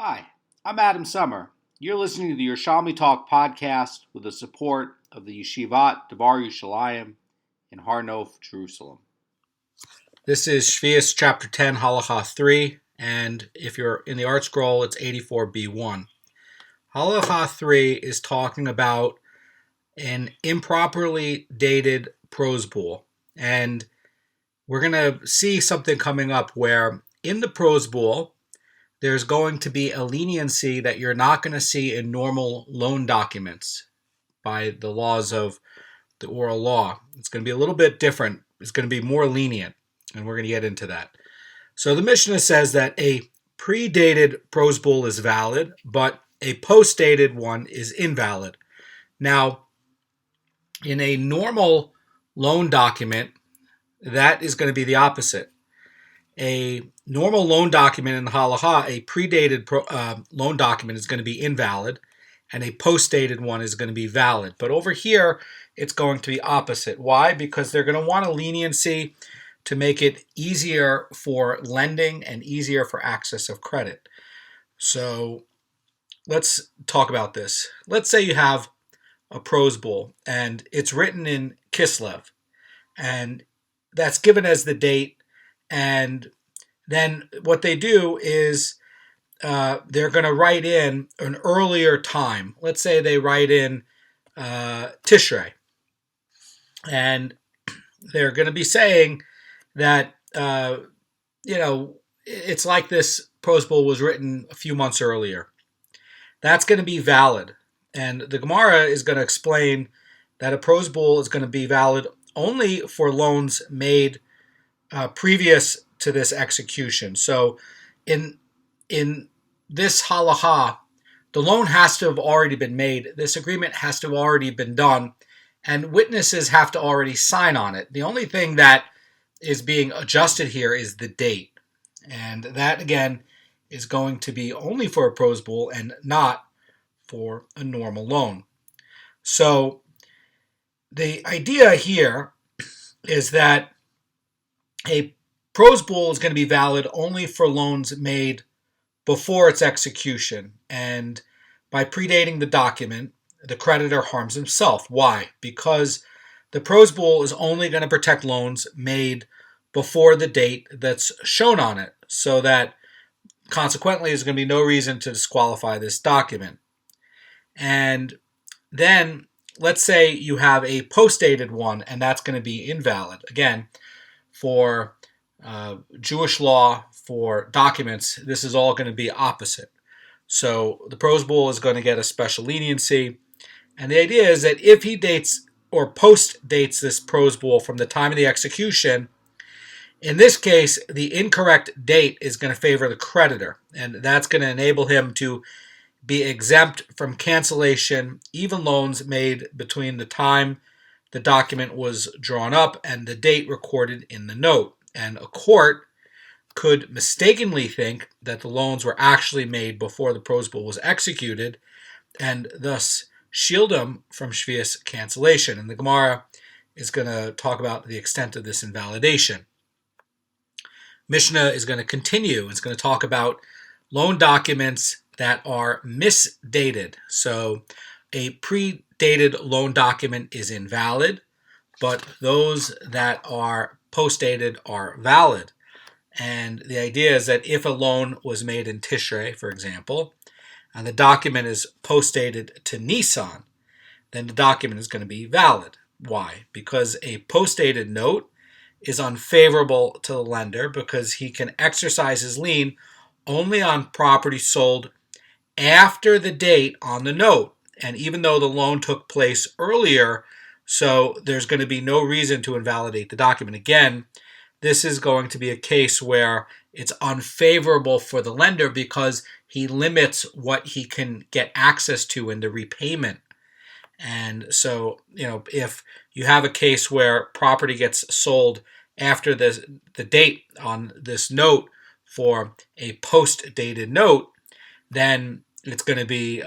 Hi, I'm Adam Summer. You're listening to the Yerushalmi Talk podcast with the support of the Yeshivat Devar Yerushalayim in Har Nof, Jerusalem. This is Sheviis chapter 10, Halacha 3, and if you're in the art scroll, it's 84b1. Halacha 3 is talking about an improperly dated prose bowl, and we're going to see something coming up where in the prose bowl, there's going to be a leniency that you're not going to see in normal loan documents by the laws of the oral law. It's going to be a little bit different. It's going to be more lenient, and we're going to get into that. So the Mishnah says that a predated prose bowl is valid, but a post-dated one is invalid. Now, in a normal loan document, that is going to be the opposite. A normal loan document in the halacha, a predated loan document is going to be invalid, and a post-dated one is going to be valid. But over here, it's going to be opposite. Why? Because they're going to want a leniency to make it easier for lending and easier for access of credit. So let's talk about this. Let's say you have a prose bowl, and it's written in Kislev, and that's given as the date. And then what they do is they're going to write in an earlier time. Let's say they write in Tishrei. And they're going to be saying that, it's like this prose bowl was written a few months earlier. That's going to be valid. And the Gemara is going to explain that a prose bowl is going to be valid only for loans made previous to this execution. So in this halacha, the loan has to have already been made. This agreement has to have already been done, and witnesses have to already sign on it. The only thing that is being adjusted here is the date. And that, again, is going to be only for a prose bowl and not for a normal loan. So the idea here is that a prose bowl is going to be valid only for loans made before its execution. And by predating the document, the creditor harms himself. Why? Because the prose bowl is only going to protect loans made before the date that's shown on it, so that consequently there's going to be no reason to disqualify this document. And then let's say you have a post-dated one, and that's going to be invalid. Again, for Jewish law, for documents, this is all going to be opposite. So the prose bowl is going to get a special leniency. And the idea is that if he dates or post-dates this prose bowl from the time of the execution, in this case, the incorrect date is going to favor the creditor. And that's going to enable him to be exempt from cancellation, even loans made between the time the document was drawn up and the date recorded in the note. And a court could mistakenly think that the loans were actually made before the prose bowl was executed, and thus shield him from Sheviis cancellation. And the Gemara is going to talk about the extent of this invalidation. Mishnah is going to continue. It's going to talk about loan documents that are misdated. So a predated loan document is invalid, but those that are post-dated are valid. And the idea is that if a loan was made in Tishrei, for example, and the document is post-dated to Nisan, then the document is going to be valid. Why? Because a post-dated note is unfavorable to the lender because he can exercise his lien only on property sold after the date on the note. And even though the loan took place earlier, so there's going to be no reason to invalidate the document. Again, this is going to be a case where it's unfavorable for the lender because he limits what he can get access to in the repayment. And so, if you have a case where property gets sold after the date on this note for a post-dated note, then it's going to be,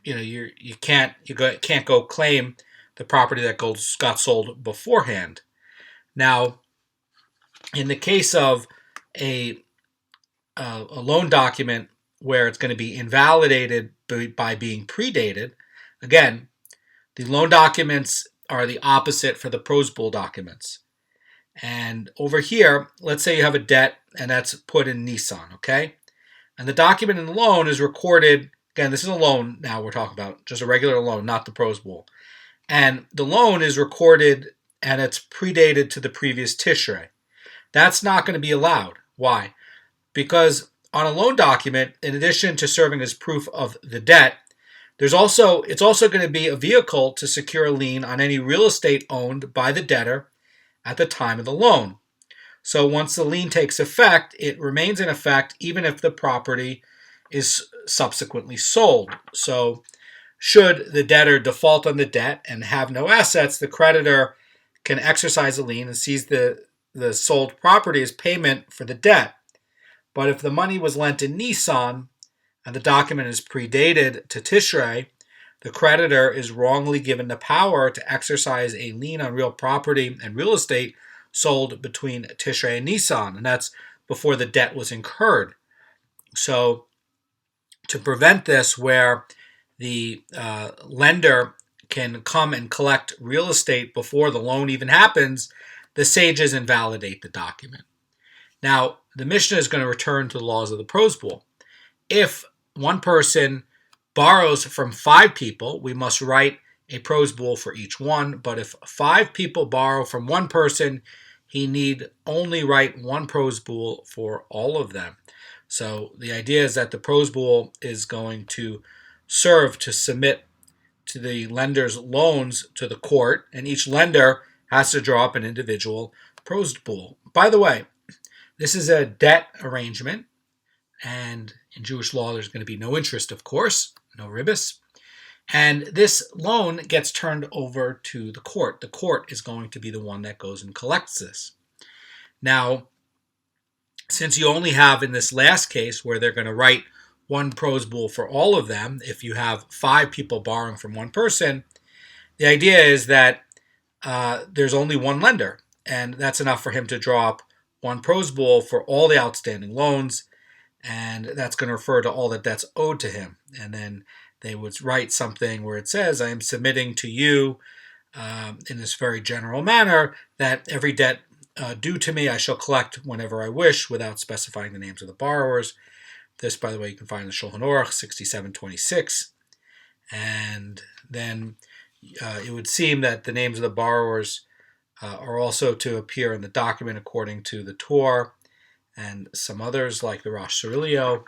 you can't go claim the property that got sold beforehand. Now, in the case of a loan document where it's going to be invalidated by being predated, again, the loan documents are the opposite for the pros bool documents. And over here, let's say you have a debt and that's put in Nissan, okay? And the document in the loan is recorded, again, this is a loan now we're talking about, just a regular loan, not the pros bool. And the loan is recorded and it's predated to the previous Tishrei. That's not going to be allowed. Why? Because on a loan document, in addition to serving as proof of the debt, it's also going to be a vehicle to secure a lien on any real estate owned by the debtor at the time of the loan. So once the lien takes effect, it remains in effect even if the property is subsequently sold. So should the debtor default on the debt and have no assets, the creditor can exercise a lien and seize the sold property as payment for the debt. But if the money was lent in Nisan and the document is predated to Tishrei, the creditor is wrongly given the power to exercise a lien on real property and real estate sold between Tishrei and Nisan, and that's before the debt was incurred. So to prevent this, where the lender can come and collect real estate before the loan even happens, the sages invalidate the document. Now, the Mishnah is going to return to the laws of the pros bool. If one person borrows from 5 people, we must write a pros bool for each one. But if 5 people borrow from one person, he need only write one pros bool for all of them. So the idea is that the pros bool is going to serve to submit to the lender's loans to the court, and each lender has to draw up an individual pros bool. By the way, this is a debt arrangement, and in Jewish law there's going to be no interest, of course, no ribis. And this loan gets turned over to the court. The court is going to be the one that goes and collects this. Now, since you only have in this last case where they're going to write one pros bool for all of them, if you have 5 people borrowing from one person, the idea is that there's only one lender, and that's enough for him to draw up one pros bool for all the outstanding loans, and that's going to refer to all the debts owed to him. And then they would write something where it says, I am submitting to you in this very general manner that every debt due to me I shall collect whenever I wish without specifying the names of the borrowers. This, by the way, you can find in the Shulchan Aruch 6726. And then it would seem that the names of the borrowers are also to appear in the document according to the Torah and some others like the Rosh Cirilio.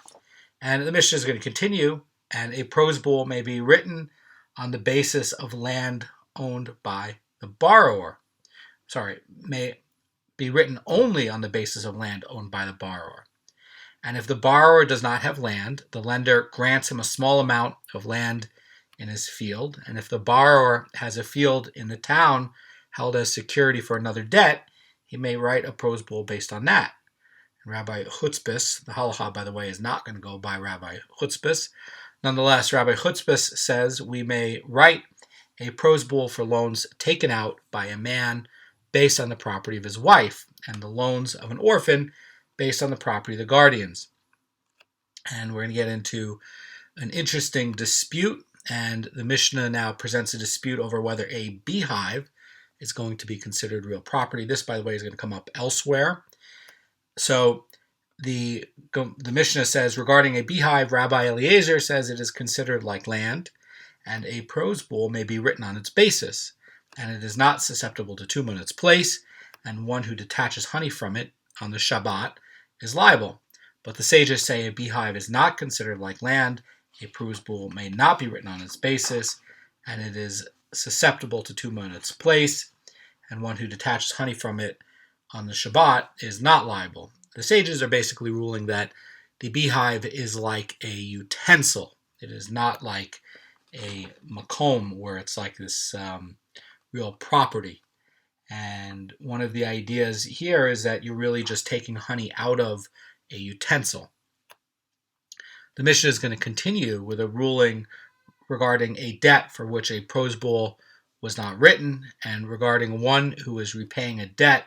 And the Mishnah is going to continue, and a pros bool may be written on the basis of land owned by the borrower. May be written only on the basis of land owned by the borrower. And if the borrower does not have land, the lender grants him a small amount of land in his field. And if the borrower has a field in the town held as security for another debt, he may write a pros bool based on that. And Rabbi Chutzpis, the halacha, by the way, is not going to go by Rabbi Chutzpis. Nonetheless, Rabbi Chutzpis says we may write a pros bool for loans taken out by a man based on the property of his wife, and the loans of an orphan based on the property of the guardians. And we're going to get into an interesting dispute, and the Mishnah now presents a dispute over whether a beehive is going to be considered real property. This, by the way, is going to come up elsewhere. So the Mishnah says, regarding a beehive, Rabbi Eliezer says it is considered like land, and a pros bool may be written on its basis, and it is not susceptible to tumah in its place, and one who detaches honey from it on the Shabbat is liable. But the sages say a beehive is not considered like land, a pros bool may not be written on its basis, and it is susceptible to tumah in its place, and one who detaches honey from it on the Shabbat is not liable. The sages are basically ruling that the beehive is like a utensil. It is not like a makom where it's like this real property. And one of the ideas here is that you're really just taking honey out of a utensil. The Mishnah is going to continue with a ruling regarding a debt for which a pros bool was not written, and regarding one who is repaying a debt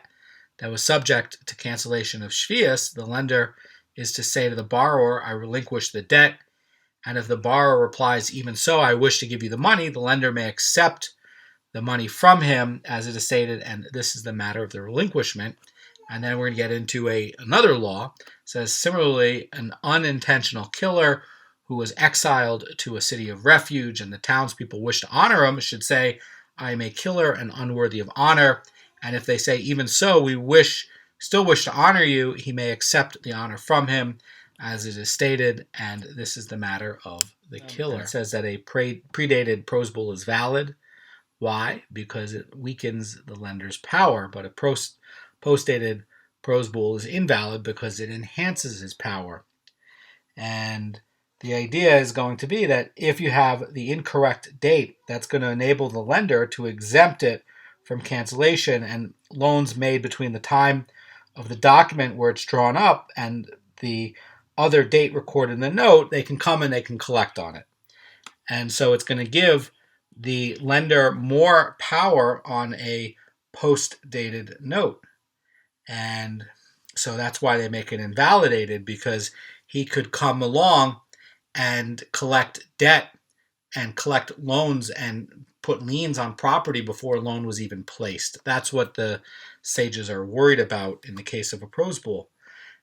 that was subject to cancellation of Sheviis, the lender is to say to the borrower, I relinquish the debt. And if the borrower replies, even so, I wish to give you the money, the lender may accept the money from him, as it is stated, and this is the matter of the relinquishment. And then we're going to get into another law. It says, similarly, an unintentional killer who was exiled to a city of refuge and the townspeople wish to honor him should say, I am a killer and unworthy of honor. And if they say, even so, we still wish to honor you, he may accept the honor from him, as it is stated, and this is the matter of the killer. It says that a predated prosbul is valid. Why? Because it weakens the lender's power, but a postdated prosbul is invalid because it enhances his power. And the idea is going to be that if you have the incorrect date, that's going to enable the lender to exempt it from cancellation, and loans made between the time of the document where it's drawn up and the other date recorded in the note, they can come and they can collect on it. And so it's going to give the lender more power on a post-dated note. And so that's why they make it invalidated, because he could come along and collect debt and collect loans and put liens on property before a loan was even placed. That's what the sages are worried about in the case of a prosbul.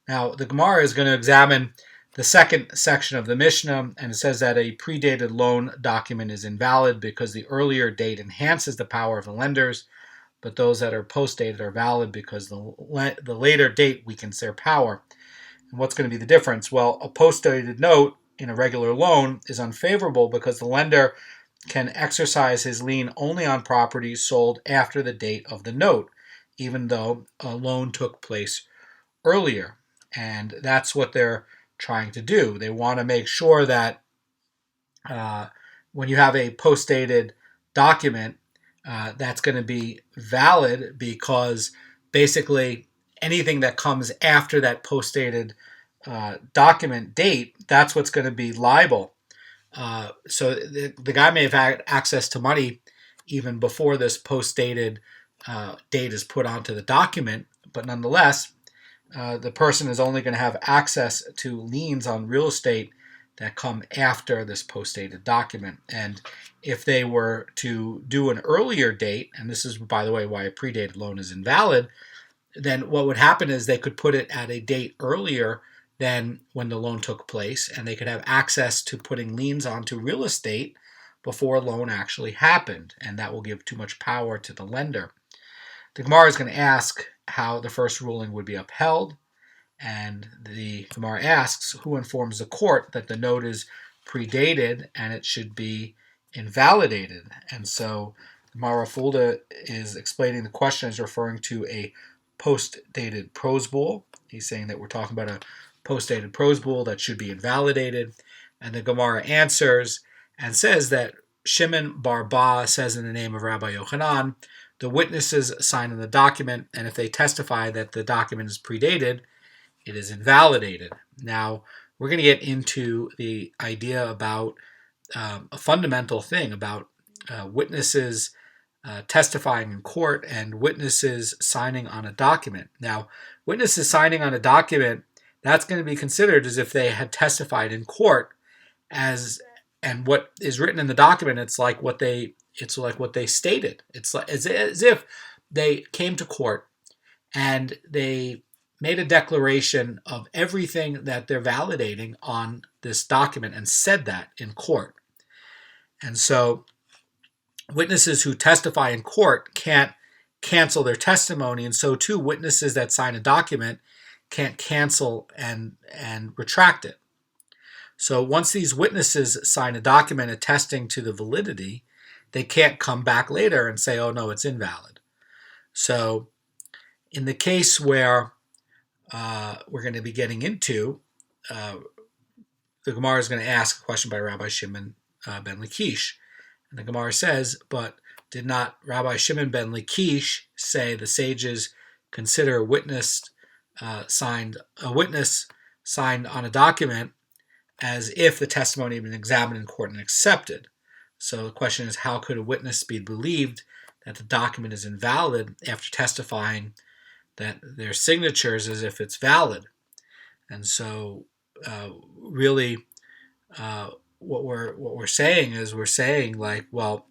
Now, the Gemara is going to examine the second section of the Mishnah, and it says that a predated loan document is invalid because the earlier date enhances the power of the lenders, but those that are post-dated are valid because the later date weakens their power. And what's going to be the difference? Well, a post-dated note in a regular loan is unfavorable because the lender can exercise his lien only on properties sold after the date of the note, even though a loan took place earlier. And that's what they're trying to do. They want to make sure that when you have a post-dated document, that's going to be valid, because basically anything that comes after that post-dated document date, that's what's going to be liable. So the guy may have had access to money even before this post-dated date is put onto the document, but nonetheless, the person is only going to have access to liens on real estate that come after this post-dated document. And if they were to do an earlier date, and this is, by the way, why a predated loan is invalid, then what would happen is they could put it at a date earlier than when the loan took place, and they could have access to putting liens onto real estate before a loan actually happened, and that will give too much power to the lender. The Gemara is going to ask how the first ruling would be upheld, and the Gemara asks who informs the court that the note is predated and it should be invalidated. And so Gemara Fulda is explaining the question is referring to a post-dated prosbul. He's saying that we're talking about a post-dated prosbul that should be invalidated. And the Gemara answers and says that Shimon bar Ba says in the name of Rabbi Yochanan, the witnesses sign on the document, and if they testify that the document is predated, it is invalidated. Now, we're going to get into the idea about a fundamental thing about witnesses testifying in court and witnesses signing on a document. Now, witnesses signing on a document, that's going to be considered as if they had testified in court, and what is written in the document, it's like what they stated. It's like as if they came to court and they made a declaration of everything that they're validating on this document and said that in court. And so witnesses who testify in court can't cancel their testimony, and so too witnesses that sign a document can't cancel and retract it. So once these witnesses sign a document attesting to the validity, they can't come back later and say, oh no, it's invalid. So in the case where we're going to be getting into, the Gemara is going to ask a question by Rabbi Shimon ben Lakish. And the Gemara says, but did not Rabbi Shimon ben Lakish say the sages consider a witness signed on a document as if the testimony had been examined in court and accepted? So the question is, how could a witness be believed that the document is invalid after testifying that their signature is as if it's valid? And so really what we're saying is we're saying like, well,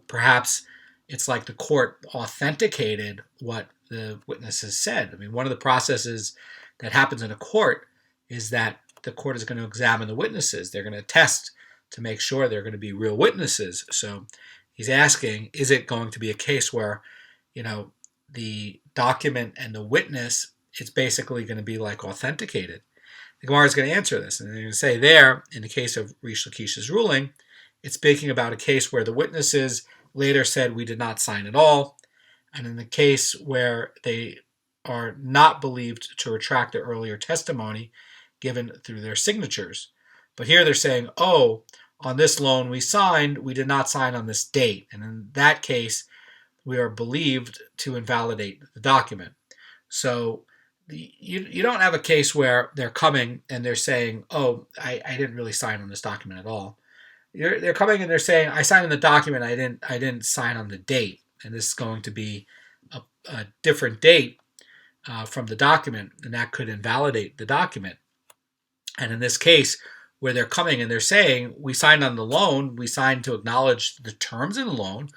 perhaps it's like the court authenticated what the witnesses said. I mean, one of the processes that happens in a court is that the court is going to examine the witnesses. They're going to test to make sure they're going to be real witnesses. So he's asking, is it going to be a case where, the document and the witness, it's basically going to be like authenticated? The Gemara is going to answer this, and they're going to say there, in the case of Rish Lakish's ruling, it's speaking about a case where the witnesses later said we did not sign at all, and in the case where they are not believed to retract their earlier testimony given through their signatures. But here they're saying, oh, on this loan we signed, we did not sign on this date, and in that case, we are believed to invalidate the document. So you don't have a case where they're coming and they're saying, oh, I didn't really sign on this document at all. They're coming and they're saying, I signed on the document, I didn't sign on the date. And this is going to be a different date from the document, and that could invalidate the document. And in this case, where they're coming and they're saying, we signed on the loan, we signed to acknowledge the terms of the loan,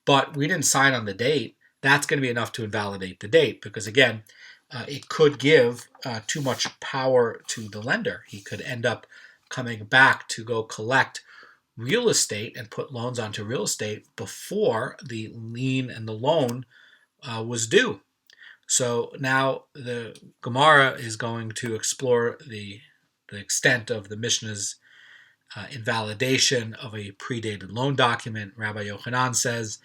but we didn't sign on the date, that's going to be enough to invalidate the date, because again, it could give too much power to the lender. He could end up coming back to go collect real estate and put loans onto real estate before the lien and the loan was due. So now the Gemara is going to explore the extent of the Mishnah's invalidation of a predated loan document. Rabbi Yochanan says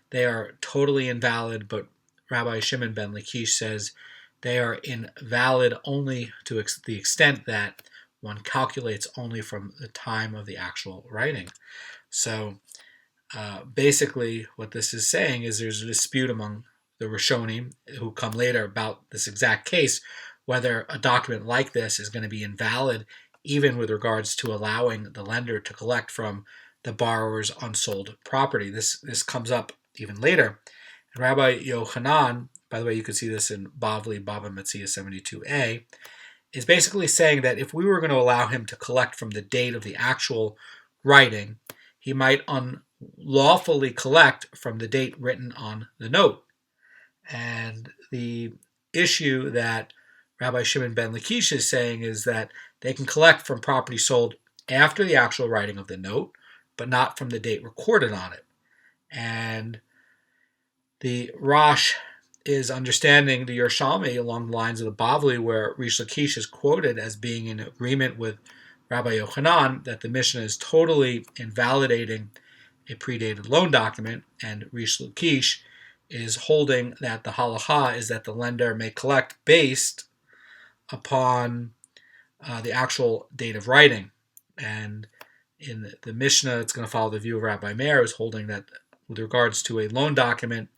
they are totally invalid, but Rabbi Shimon ben Lakish says they are invalid only to the extent that one calculates only from the time of the actual writing. So basically what this is saying is there's a dispute among the Rishonim who come later about this exact case, whether a document like this is going to be invalid even with regards to allowing the lender to collect from the borrower's unsold property. This comes up even later. And Rabbi Yochanan, by the way, you can see this in Bavli, Baba Metzia 72a, is basically saying that if we were going to allow him to collect from the date of the actual writing, he might unlawfully collect from the date written on the note. And the issue that Rabbi Shimon ben Lakish is saying is that they can collect from property sold after the actual writing of the note, but not from the date recorded on it. And the Rosh is understanding the Yerushalmi along the lines of the Bavli, where Rish Lakish is quoted as being in agreement with Rabbi Yochanan that the Mishnah is totally invalidating a predated loan document, and Rish Lakish is holding that the halacha is that the lender may collect based upon the actual date of writing. And in the Mishnah, it's going to follow the view of Rabbi Meir, who's holding that with regards to a loan document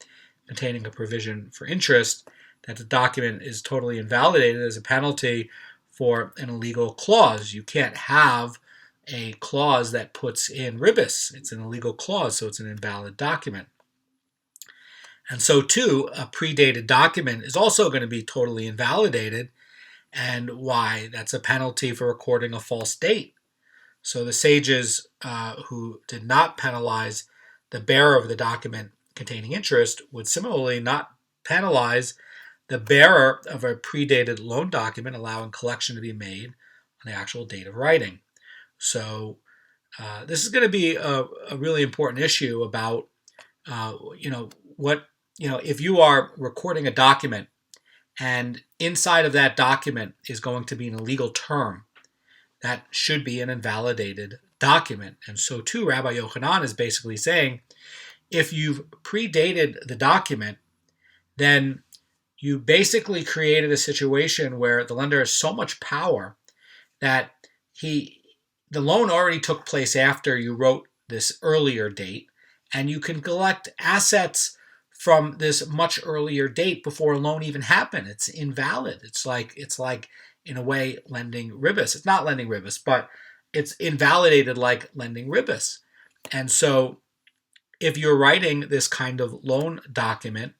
containing a provision for interest, that the document is totally invalidated as a penalty for an illegal clause. You can't have a clause that puts in ribis. It's an illegal clause, so it's an invalid document. And so too, a predated document is also going to be totally invalidated. And why? That's a penalty for recording a false date. So the sages who did not penalize the bearer of the document containing interest would similarly not penalize the bearer of a predated loan document allowing collection to be made on the actual date of writing. So this is going to be a really important issue about, if you are recording a document and inside of that document is going to be an illegal term, that should be an invalidated document. And so too, Rabbi Yochanan is basically saying, if you've predated the document, then you basically created a situation where the lender has so much power that the loan already took place after you wrote this earlier date, and you can collect assets from this much earlier date before a loan even happened. It's invalid. It's like in a way lending ribis. It's not lending ribis, but it's invalidated like lending ribis. And so if you're writing this kind of loan document,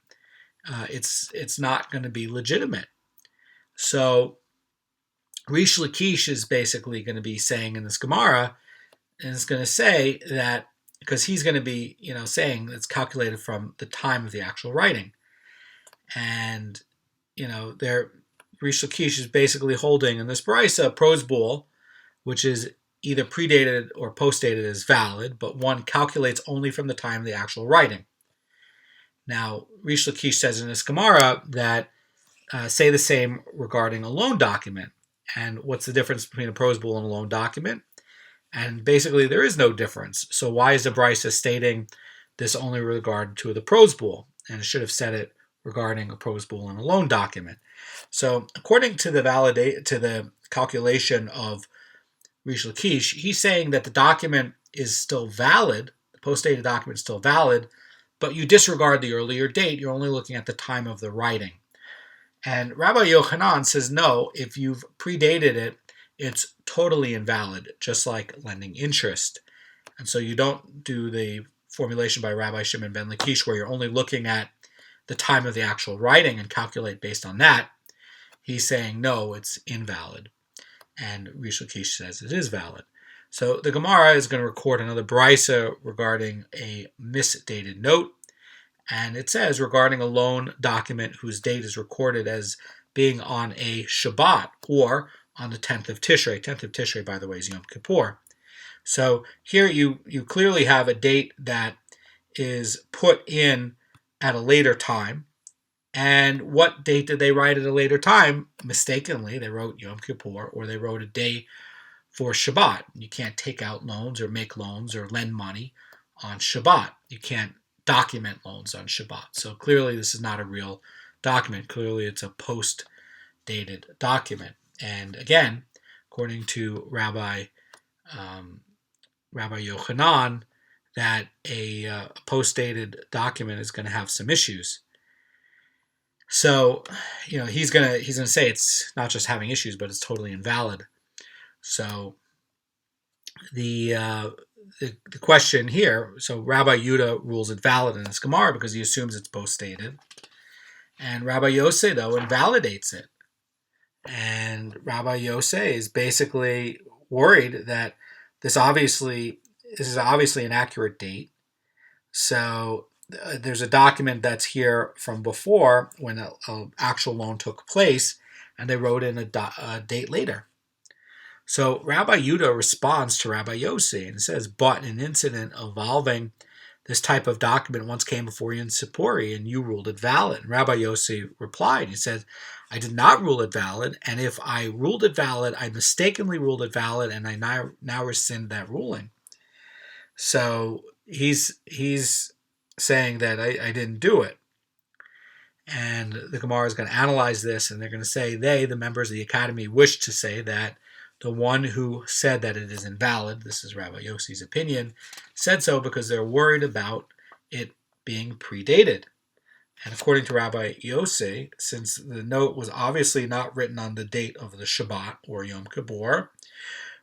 it's not going to be legitimate. So Rish Lakish is basically going to be saying in this Gemara, and it's going to say that, because he's going to be, saying it's calculated from the time of the actual writing. And, Rish Lakish is basically holding in this brisa pros bowl, which is either predated or postdated as valid, but one calculates only from the time of the actual writing. Now, Rish Lakish says in this Gemara that say the same regarding a loan document. And what's the difference between a pros bowl and a loan document? And basically, there is no difference. So why is the brisa stating this only with regard to the pros bowl? And it should have said it regarding a pros bowl and a loan document. So according to the calculation of Rish Lakish, he's saying that the document is still valid, the postdated document is still valid, but you disregard the earlier date. You're only looking at the time of the writing. And Rabbi Yochanan says, no, if you've predated it, it's totally invalid, just like lending interest. And so you don't do the formulation by Rabbi Shimon ben Lakish where you're only looking at the time of the actual writing and calculate based on that. He's saying, no, it's invalid. And Rish Lakish says it is valid. So the Gemara is going to record another brisa regarding a misdated note. And it says regarding a loan document whose date is recorded as being on a Shabbat or on the 10th of Tishrei. 10th of Tishrei, by the way, is Yom Kippur. So here you clearly have a date that is put in at a later time. And what date did they write at a later time? Mistakenly, they wrote Yom Kippur, or they wrote a day for Shabbat. You can't take out loans or make loans or lend money on Shabbat. You can't document loans on Shabbat. So clearly this is not a real document. Clearly it's a post-dated document. And again, according to Rabbi Yochanan, that a post-dated document is going to have some issues. So, he's gonna say it's not just having issues, but it's totally invalid. So the question here, so Rabbi Yudah rules it valid in this Gemara because he assumes it's post-dated. And Rabbi Yosei, though, invalidates it. And Rabbi Yosei is basically worried that this is obviously an accurate date. So there's a document that's here from before when an actual loan took place, and they wrote in a date later. So Rabbi Yudah responds to Rabbi Yossi and says, but an incident involving this type of document once came before you in Sippuri, and you ruled it valid. And Rabbi Yossi replied, he said, I did not rule it valid, and if I ruled it valid, I mistakenly ruled it valid, and I now rescind that ruling. So he's saying that I didn't do it. And the Gemara is going to analyze this, and they're going to say the members of the Academy, wish to say that the one who said that it is invalid, this is Rabbi Yossi's opinion, said so because they're worried about it being predated. And according to Rabbi Yossi, since the note was obviously not written on the date of the Shabbat or Yom Kippur,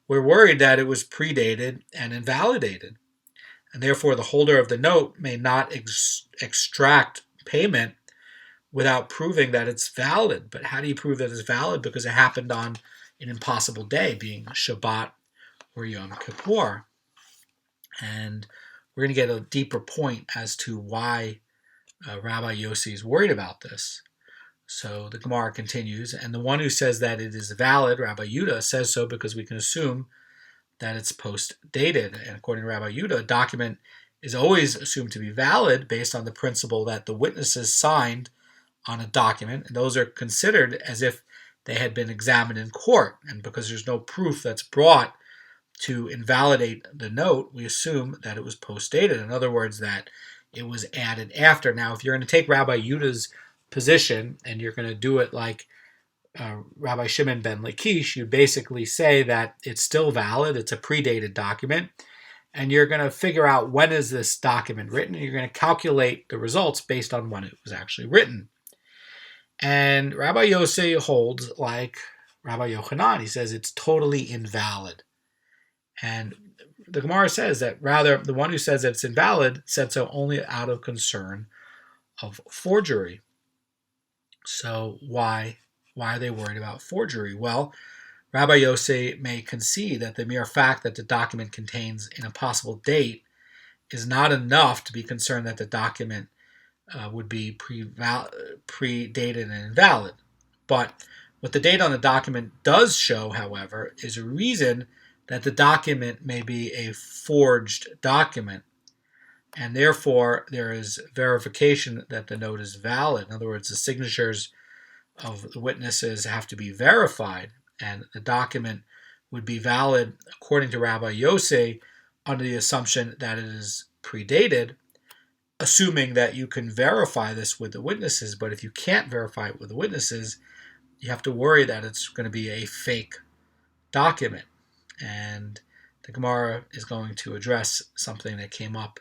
we're worried that it was predated and invalidated. And therefore the holder of the note may not extract payment without proving that it's valid. But how do you prove that it's valid? Because it happened on an impossible day, being Shabbat or Yom Kippur. And we're going to get a deeper point as to why Rabbi Yossi is worried about this. So the Gemara continues, and the one who says that it is valid, Rabbi Yudah, says so because we can assume that it's post-dated. And according to Rabbi Yudah, a document is always assumed to be valid based on the principle that the witnesses signed on a document, and those are considered as if they had been examined in court. And because there's no proof that's brought to invalidate the note, we assume that it was post-dated. In other words, that it was added after. Now, if you're going to take Rabbi Yudah's position and you're going to do it like Rabbi Shimon ben Lakish, you basically say that it's still valid, it's a predated document, and you're going to figure out when is this document written, and you're going to calculate the results based on when it was actually written. And Rabbi Yossi holds like Rabbi Yochanan. He says it's totally invalid. And the Gemara says that rather the one who says that it's invalid said so only out of concern of forgery. So why are they worried about forgery? Well, Rabbi Yossi may concede that the mere fact that the document contains an impossible date is not enough to be concerned that the document would be predated and invalid. But what the date on the document does show, however, is a reason that the document may be a forged document, and therefore there is verification that the note is valid. In other words, the signatures of the witnesses have to be verified, and the document would be valid according to Rabbi Yossi under the assumption that it is predated, assuming that you can verify this with the witnesses. But if you can't verify it with the witnesses, you have to worry that it's going to be a fake document. And the Gemara is going to address something that came up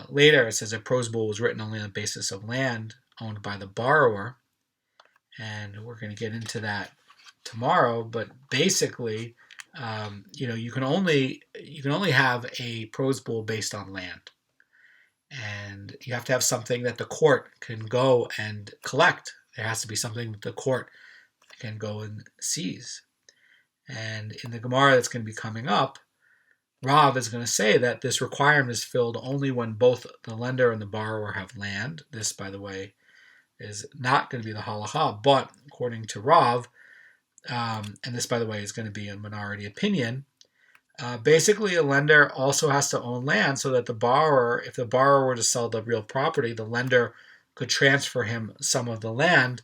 later. It says a prose bull was written only on the basis of land owned by the borrower, and we're going to get into that tomorrow. But basically, you can only have a prose bull based on land, and you have to have something that the court can go and collect. There has to be something that the court can go and seize. And in the Gemara that's going to be coming up, Rav is going to say that this requirement is filled only when both the lender and the borrower have land. This, by the way, is not going to be the halacha, but according to Rav, and this, by the way, is going to be a minority opinion, basically a lender also has to own land so that the borrower, if the borrower were to sell the real property, the lender could transfer him some of the land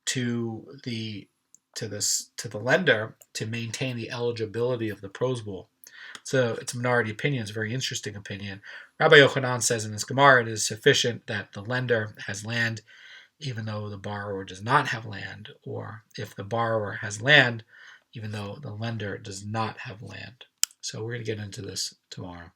to the lender to maintain the eligibility of the prose bull. So it's a minority opinion. It's a very interesting opinion. Rabbi Yochanan says in this Gemara it is sufficient that the lender has land even though the borrower does not have land, or if the borrower has land even though the lender does not have land. So we're going to get into this tomorrow.